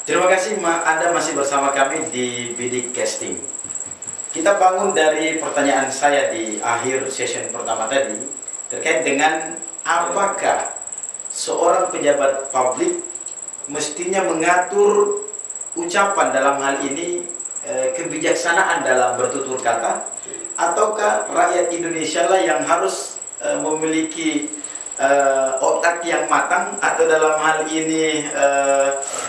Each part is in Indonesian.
Terima kasih Anda masih bersama kami di Bidik Casting. Kita bangun dari pertanyaan saya di akhir session pertama tadi terkait dengan apakah seorang pejabat publik mestinya mengatur ucapan dalam hal ini, kebijaksanaan dalam bertutur kata, ataukah rakyat Indonesia lah yang harus memiliki otak yang matang atau dalam hal ini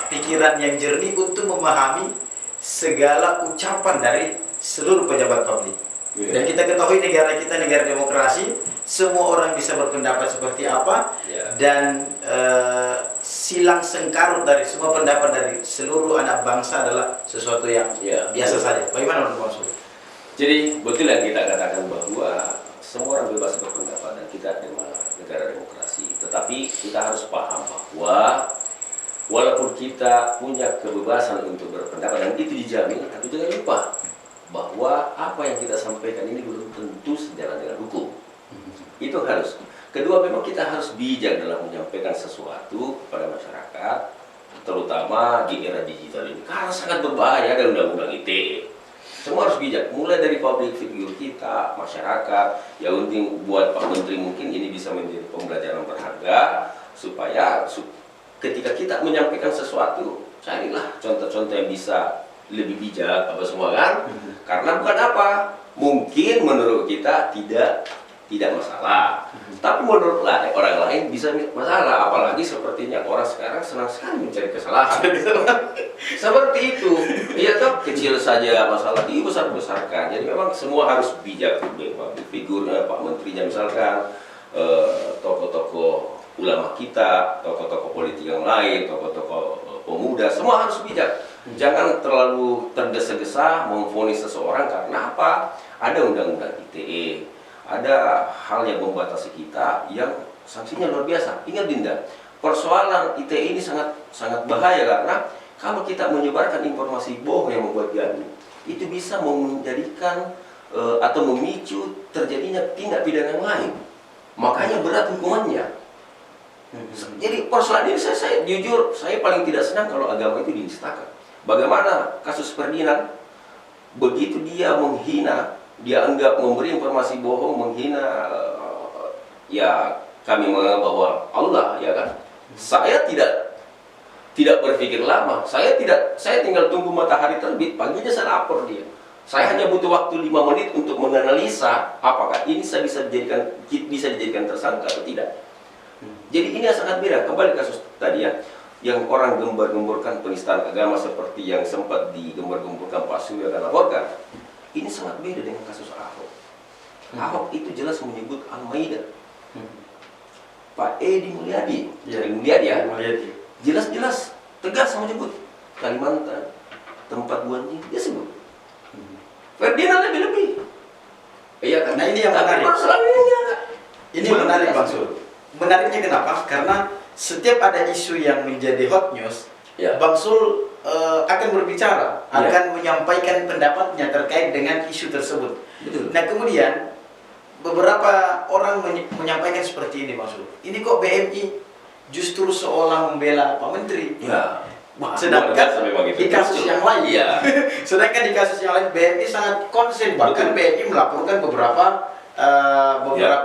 pikiran yang jernih untuk memahami segala ucapan dari seluruh pejabat publik. Dan kita ketahui negara kita negara demokrasi, semua orang bisa berpendapat seperti apa, dan silang sengkarut dari semua pendapat dari seluruh anak bangsa adalah sesuatu yang biasa saja. Bagaimana menurut Mas? Jadi betul yang kita katakan bahwa semua orang bebas berpendapat dan kita adalah negara demokrasi. Tetapi kita harus paham bahwa walaupun kita punya kebebasan untuk berpendapat dan itu dijamin, tapi jangan lupa bahwa apa yang kita sampaikan ini belum tentu sejalan dengan hukum. Itu harus. Kedua, memang kita harus bijak dalam menyampaikan sesuatu kepada masyarakat, terutama di era digital ini, karena sangat berbahaya ada undang-undang ITE. Semua harus bijak, mulai dari public figure kita, masyarakat. Ya penting buat Pak Menteri mungkin ini bisa menjadi pembelajaran berharga, supaya ketika kita menyampaikan sesuatu, carilah contoh-contoh yang bisa lebih bijak apa semua kan. Karena bukan apa, mungkin menurut kita tidak masalah, tapi menurut orang lain bisa masalah. Apalagi sepertinya orang sekarang senang sekali mencari kesalahan. Seperti itu, ya toh kecil saja masalah dibesar-besarkan. Jadi memang semua harus bijak. Figurnya Pak Menterinya misalkan, tokoh-tokoh ulama kita, tokoh-tokoh politik yang lain, tokoh-tokoh pemuda, semua harus bijak. Jangan terlalu tergesa-gesa memvonis seseorang karena apa? Ada undang-undang ITE, ada hal yang membatasi kita yang sanksinya luar biasa. Ingat Dinda, persoalan ITE ini sangat bahaya karena kalau kita menyebarkan informasi bohong yang membuat gaduh, itu bisa menjadikan atau memicu terjadinya tindak pidana yang lain. Makanya berat hukumannya. Jadi persoalan ini saya jujur, saya paling tidak senang kalau agama itu dinistakan. Bagaimana kasus Ferdinand, begitu dia menghina, dia anggap memberi informasi bohong, menghina, ya kami menganggap bahwa Allah, ya kan. Saya tidak berpikir lama, saya tinggal tunggu matahari terbit, paginya saya lapor dia. Saya hanya butuh waktu 5 menit untuk menganalisa apakah ini saya bisa dijadikan tersangka atau tidak. Jadi ini sangat beda. Kembali kasus tadi ya, yang orang gembar-gemburkan penistaan agama seperti yang sempat digembar-gemburkan Pak Surya dan laporkan. Ini sangat beda dengan kasus Ahok. Ahok itu jelas menyebut Al-Maidah. Pak Edi Mulyadi, jelas-jelas tegas menyebut Kalimantan, tempat buanjing, dia sebut. Ferdinand lebih-lebih. Iya kan? Nah ini yang menarik. Ini menarik Bang Sul. Menariknya kenapa? Karena setiap ada isu yang menjadi hot news, Bang Sul akan berbicara, akan menyampaikan pendapatnya terkait dengan isu tersebut. Betul. Nah kemudian beberapa orang menyampaikan seperti ini Bang Sul. Ini kok BMI justru seolah membela Pak Menteri. Ya. Sedangkan di kasus yang lain, sedangkan di kasus yang lain BMI sangat konsen, bahkan BMI melaporkan beberapa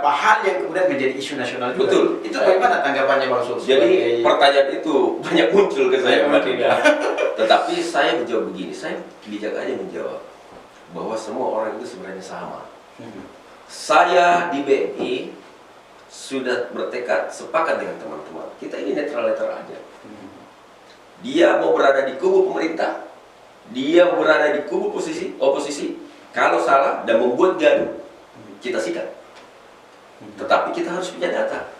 hal yang kemudian menjadi isu nasional juga. Betul. Itu bagaimana tanggapannya Bang Sul? Jadi pertanyaan itu banyak muncul ke saya Mbak Dinda. Tetapi saya menjawab begini, saya bijak aja menjawab bahwa semua orang itu sebenarnya sama. Saya di BMI sudah bertekad sepakat dengan teman-teman. Kita ini netral-netral aja. Dia mau berada di kubu pemerintah, dia mau berada di kubu oposisi. Kalau salah dan membuat gaduh, kita sikat. Tetapi kita harus punya data.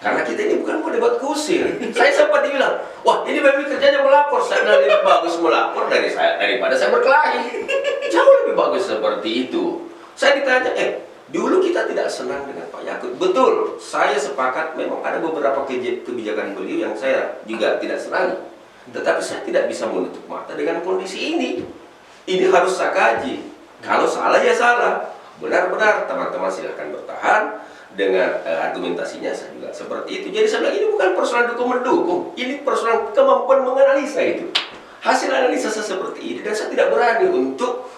Karena kita ini bukan mau debat kusir. Saya sempat dibilang, wah ini BMI kerjanya melapor. Saya lebih bagus melapor daripada saya berkelahi. Jauh lebih bagus seperti itu. Saya ditanya, dulu kita tidak senang dengan Pak Yakut. Betul, saya sepakat memang ada beberapa kebijakan beliau yang saya juga tidak senangi. Tetapi saya tidak bisa menutup mata dengan kondisi ini. Ini harus saya kaji. Kalau salah ya salah. Benar-benar teman-teman silahkan bertahan dengan argumentasinya, saya juga seperti itu. Jadi saya bilang ini bukan persoalan dukung-mendukung, ini persoalan kemampuan menganalisa itu. hasil analisa saya seperti ini dan saya tidak berani untuk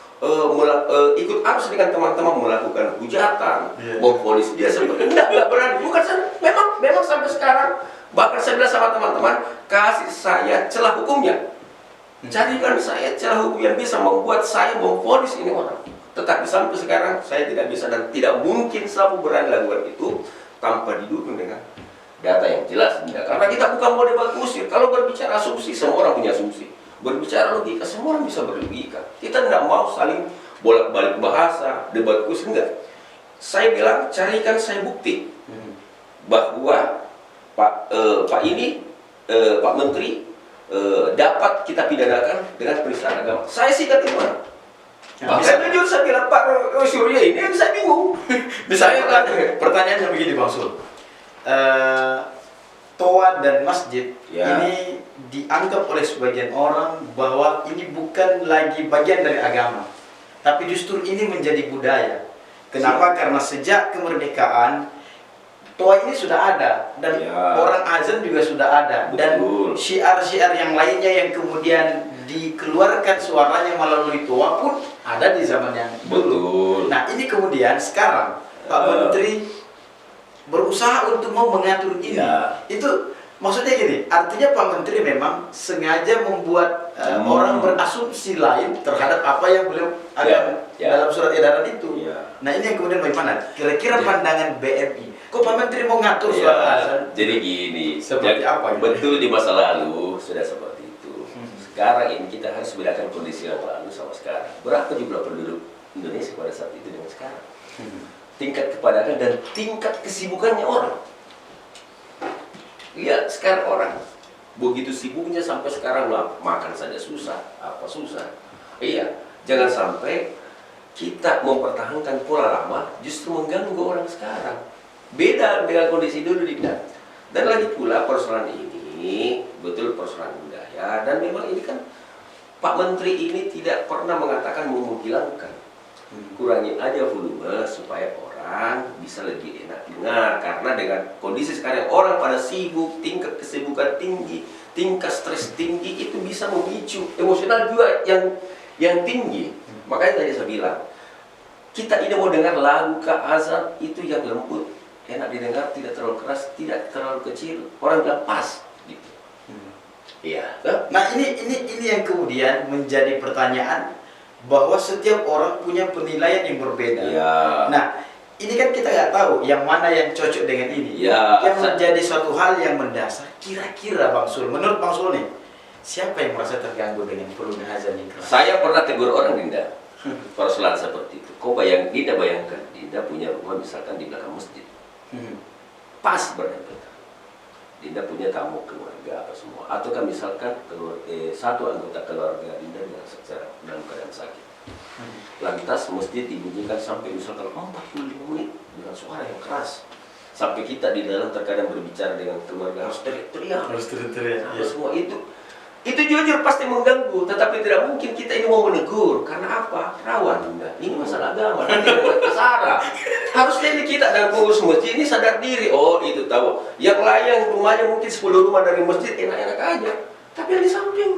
ikut arus dengan teman-teman melakukan hujatan, memvonis dia seperti enggak berani. Bukan saya, memang sampai sekarang bahkan saya bilang sama teman-teman, kasih saya celah hukumnya, carikan saya celah hukum yang bisa membuat saya memvonis ini orang. Tetapi sampai sekarang saya tidak bisa dan tidak mungkin saya berani lakukan itu tanpa didukung dengan data yang jelas. Karena kita bukan mau debat kusir. Kalau berbicara asumsi, semua orang punya asumsi. Berbicara logika, semua orang bisa berlogika. Kita tidak mau saling bolak-balik bahasa, debat kusir, enggak. Saya bilang, carikan saya bukti bahwa Pak Menteri dapat kita pidanakan dengan penistaan agama. Saya sikat di mana? Saya jujur, saya bilang Pak Surya ini saya bingung. Misalnya kan, pertanyaannya begini Bang Sul. Toa dan masjid ini dianggap oleh sebagian orang bahwa ini bukan lagi bagian dari agama, tapi justru ini menjadi budaya. Kenapa? Karena sejak kemerdekaan toa ini sudah ada dan orang azan juga sudah ada. Betul. Dan syiar-syiar yang lainnya yang kemudian dikeluarkan suaranya melalui toa pun ada di zaman yang dulu. Nah ini kemudian sekarang Pak Menteri berusaha untuk mau mengatur ini. Itu maksudnya gini, artinya Pak Menteri memang sengaja membuat orang berasumsi lain terhadap apa yang beliau ada dalam surat edaran itu. Nah ini yang kemudian bagaimana? Kira-kira pandangan BMI, kok Pak Menteri mau ngatur surat azan? Jadi gini, seperti apa? Betul, di masa lalu sudah seperti itu. Sekarang ini kita harus bedakan kondisi yang lalu sama sekarang. Berapa jumlah penduduk Indonesia pada saat itu dengan sekarang? Tingkat kepadatan dan tingkat kesibukannya orang. Lihat sekarang orang begitu sibuknya sampai sekarang makan saja susah, apa susah. Iya, jangan sampai kita mempertahankan pola lama justru mengganggu orang sekarang. Beda dengan kondisi dulu tidak. Dan lagi pula persoalan ini betul persoalan budaya dan memang ini kan Pak Menteri ini tidak pernah mengatakan mau menghilangkan. Kurangi aja volume supaya orang bisa lebih enak dengar. Karena dengan kondisi sekarang orang pada sibuk, tingkat kesibukan tinggi, tingkat stres tinggi, itu bisa memicu emosional juga yang tinggi. Makanya tadi saya bilang, kita ini mau dengar lagu ke azan itu yang lembut, enak didengar, tidak terlalu keras, tidak terlalu kecil. Orang bilang pas gitu. Iya. Nah ini yang kemudian menjadi pertanyaan, bahwa setiap orang punya penilaian yang berbeda. Nah, ini kan kita nggak tahu yang mana yang cocok dengan ini. Yang menjadi suatu hal yang mendasar. Kira-kira Bang Sul, menurut Bang Sul nih, siapa yang merasa terganggu dengan volume azan yang keras? Saya pernah tegur orang, Dinda, persoalan seperti itu. Dinda bayangkan, Dinda punya rumah misalkan di belakang masjid, pas berdempetan. Dinda punya tamu keluarga apa semua, ataukah misalkan satu anggota keluarga Dinda yang dalam keadaan sakit. Lantas masjid dibunyikan sampai misalkan 45 menit dengan suara yang keras. Sampai kita di dalam terkadang berbicara dengan keluarga harus teriak-teriak. Semua itu jujur pasti mengganggu, tetapi tidak mungkin kita ini mau menegur. Karena apa? Rawan, Dinda. Ini masalah agama, nanti ada kesara. Harusnya ini kita dan pengurus masjid ini sadar diri. Oh, itu tahu. Yang lain rumahnya mungkin 10 rumah dari masjid enak-enak aja. Tapi yang di samping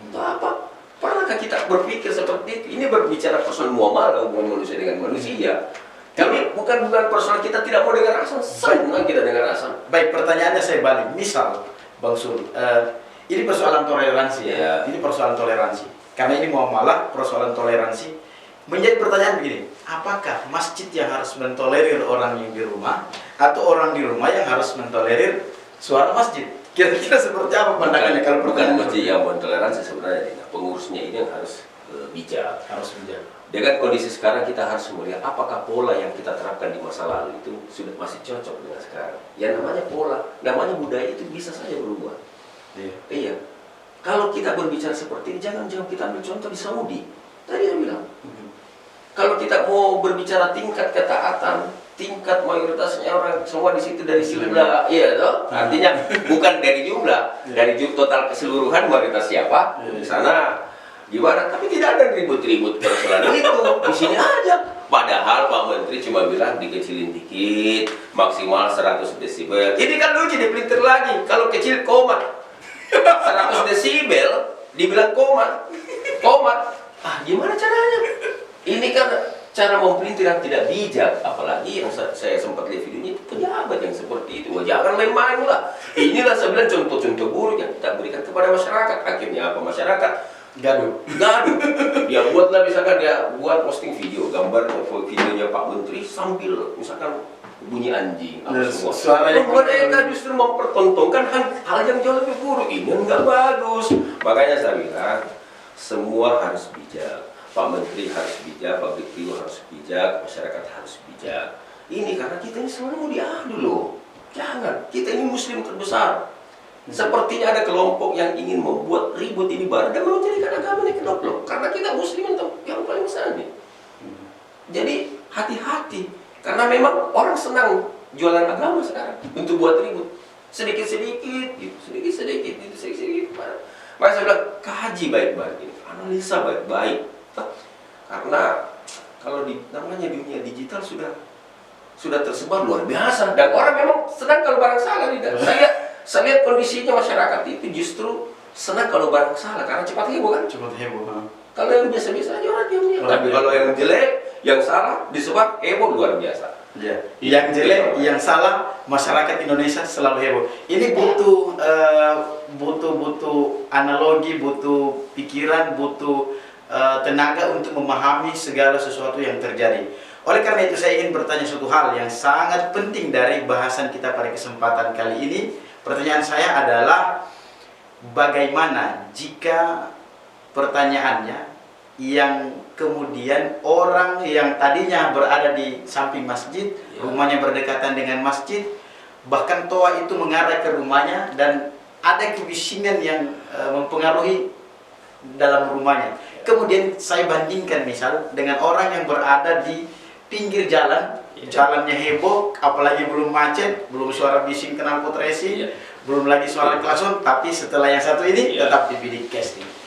itu apa? Pernahkah kita berpikir seperti itu? Ini berbicara persoalan muamalah hubungan manusia dengan manusia. Ini bukan persoalan kita tidak mau dengar azan. Senang kita dengar azan. Baik, pertanyaannya saya balik. Misal, Bang Sul, ini persoalan toleransi ya. Ini persoalan toleransi. Karena ini muamalah, persoalan toleransi. Menjadi pertanyaan begini, apakah masjid yang harus mentolerir orang yang di rumah, atau orang di rumah yang harus mentolerir suara masjid? Kira-kira seperti apa pandangannya kalau bukan masjid yang mentoleransi sebenarnya, pengurusnya ini yang harus bijak. Dengan kondisi sekarang kita harus melihat apakah pola yang kita terapkan di masa lalu itu sudah masih cocok dengan sekarang. Ya namanya pola, namanya budaya itu bisa saja berubah. Iya. Kalau kita berbicara seperti ini, jangan kita ambil contoh di Saudi. Tadi saya bilang, kalau kita mau berbicara tingkat ketaatan, tingkat mayoritasnya orang semua di situ dari jumlah, iya toh. Artinya bukan dari jumlah, dari total keseluruhan mayoritas siapa di sana gimana? Tapi tidak ada ribut-ribut persoalan itu. Di sini aja. Padahal Pak Menteri cuma bilang dikecilin dikit, maksimal 100 desibel. Ini kan lucu dipelintir lagi. Kalau kecil koma 100 desibel dibilang komat. Ah, gimana caranya? Ini kan cara mempelintir yang tidak bijak, apalagi yang saya sempat lihat videonya itu pejabat yang seperti itu. Wah, jangan main-main lah. Inilah saya bilang contoh-contoh buruk yang kita berikan kepada masyarakat. Akhirnya apa? Masyarakat gaduh. Dia buatlah, misalkan dia buat posting video, gambar videonya Pak Menteri sambil misalkan bunyi anjing, apa semua. Suara yang mereka justru mempertontonkan hal yang jauh lebih buruk. Ini enggak bagus. Makanya saya bilang semua harus bijak. Pak Menteri harus bijak, Pak Menteri harus bijak, masyarakat harus bijak. Ini karena kita ini selalu mau diadu loh. Jangan, kita ini Muslim terbesar. Sepertinya ada kelompok yang ingin membuat ribut ini baru dan menjadikan agama ini kedok. Karena kita Muslim yang paling besar nih. Jadi hati-hati, karena memang orang senang jualan agama sekarang untuk buat ribut. Sedikit-sedikit, gitu, sedikit-sedikit, gitu, sedikit-sedikit. Maka saya bilang kaji baik-baik, analisa baik-baik. Karena kalau namanya dunia digital sudah tersebar luar biasa, dan orang memang senang kalau barang salah. Saya lihat kondisinya masyarakat itu justru senang kalau barang salah karena cepat heboh kan? Cepat heboh. Kalau yang biasa-biasa aja orang diam-diam. Tapi kalau yang jelek, yang salah disebar heboh luar biasa. Ya. Yang jelek, yang salah, masyarakat Indonesia selalu heboh. Ini butuh analogi, butuh pikiran, butuh tenaga untuk memahami segala sesuatu yang terjadi. Oleh karena itu saya ingin bertanya suatu hal yang sangat penting dari bahasan kita pada kesempatan kali ini. Pertanyaan saya adalah, bagaimana jika pertanyaannya yang kemudian orang yang tadinya berada di samping masjid, rumahnya berdekatan dengan masjid, bahkan toa itu mengarah ke rumahnya dan ada kebisingan yang mempengaruhi dalam rumahnya. Kemudian saya bandingkan misal dengan orang yang berada di pinggir jalan, jalannya heboh, apalagi belum macet, belum suara bising knalpot racing, belum lagi suara klason, tapi setelah yang satu ini tetap di bidik casting.